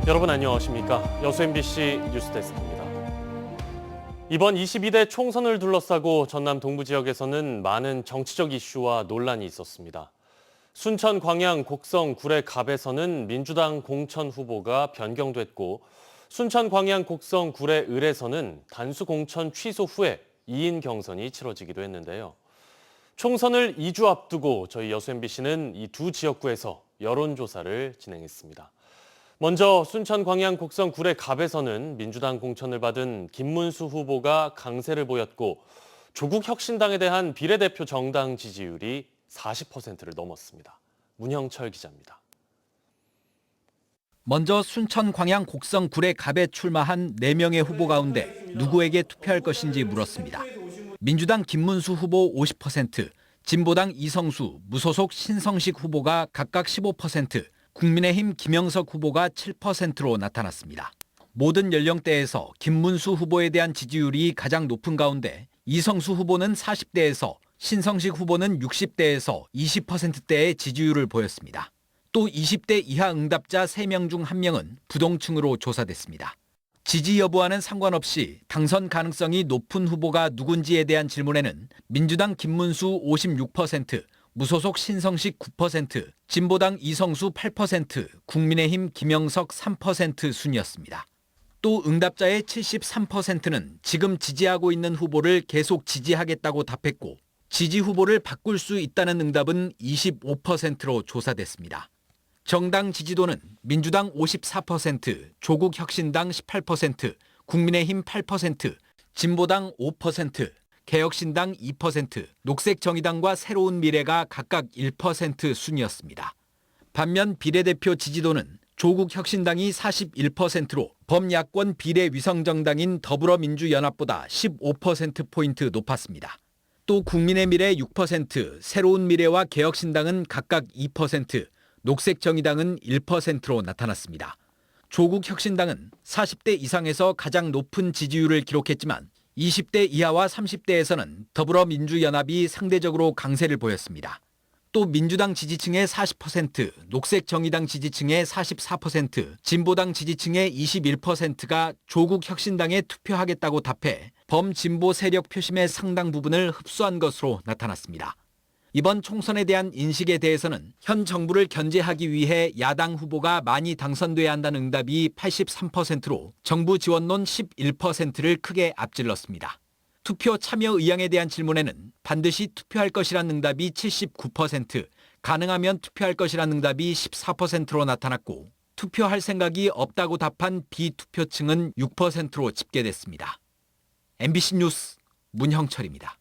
여러분 안녕하십니까? 여수 MBC 뉴스데스크입니다. 이번 22대 총선을 둘러싸고 전남 동부 지역에서는 많은 정치적 이슈와 논란이 있었습니다. 순천 광양 곡성 구례 갑에서는 민주당 공천 후보가 변경됐고 순천 광양 곡성 구례 을에서는 단수 공천 취소 후에 2인 경선이 치러지기도 했는데요. 총선을 2주 앞두고 저희 여수 MBC는 이 두 지역구에서 여론조사를 진행했습니다. 먼저 순천 광양 곡성 구례 갑에서는 민주당 공천을 받은 김문수 후보가 강세를 보였고 조국 혁신당에 대한 비례대표 정당 지지율이 40%를 넘었습니다. 문형철 기자입니다. 먼저 순천 광양 곡성 구례 갑에 출마한 4명의 후보 가운데 누구에게 투표할 것인지 물었습니다. 민주당 김문수 후보 50%, 진보당 이성수, 무소속 신성식 후보가 각각 15%, 국민의힘 김영석 후보가 7%로 나타났습니다. 모든 연령대에서 김문수 후보에 대한 지지율이 가장 높은 가운데 이성수 후보는 40대에서 신성식 후보는 60대에서 20%대의 지지율을 보였습니다. 또 20대 이하 응답자 3명 중 1명은 부동층으로 조사됐습니다. 지지 여부와는 상관없이 당선 가능성이 높은 후보가 누군지에 대한 질문에는 민주당 김문수 56%, 무소속 신성식 9%, 진보당 이성수 8%, 국민의힘 김영석 3% 순이었습니다. 또 응답자의 73%는 지금 지지하고 있는 후보를 계속 지지하겠다고 답했고 지지 후보를 바꿀 수 있다는 응답은 25%로 조사됐습니다. 정당 지지도는 민주당 54%, 조국 혁신당 18%, 국민의힘 8%, 진보당 5%, 개혁신당 2%, 녹색정의당과 새로운 미래가 각각 1% 순이었습니다. 반면 비례대표 지지도는 조국 혁신당이 41%로 범야권 비례위성정당인 더불어민주연합보다 15%포인트 높았습니다. 또 국민의미래 6%, 새로운 미래와 개혁신당은 각각 2%, 녹색정의당은 1%로 나타났습니다. 조국 혁신당은 40대 이상에서 가장 높은 지지율을 기록했지만 20대 이하와 30대에서는 더불어민주연합이 상대적으로 강세를 보였습니다. 또 민주당 지지층의 40%, 녹색정의당 지지층의 44%, 진보당 지지층의 21%가 조국 혁신당에 투표하겠다고 답해 범진보 세력 표심의 상당 부분을 흡수한 것으로 나타났습니다. 이번 총선에 대한 인식에 대해서는 현 정부를 견제하기 위해 야당 후보가 많이 당선돼야 한다는 응답이 83%로 정부 지원론 11%를 크게 앞질렀습니다. 투표 참여 의향에 대한 질문에는 반드시 투표할 것이란 응답이 79%, 가능하면 투표할 것이란 응답이 14%로 나타났고 투표할 생각이 없다고 답한 비투표층은 6%로 집계됐습니다. MBC 뉴스 문형철입니다.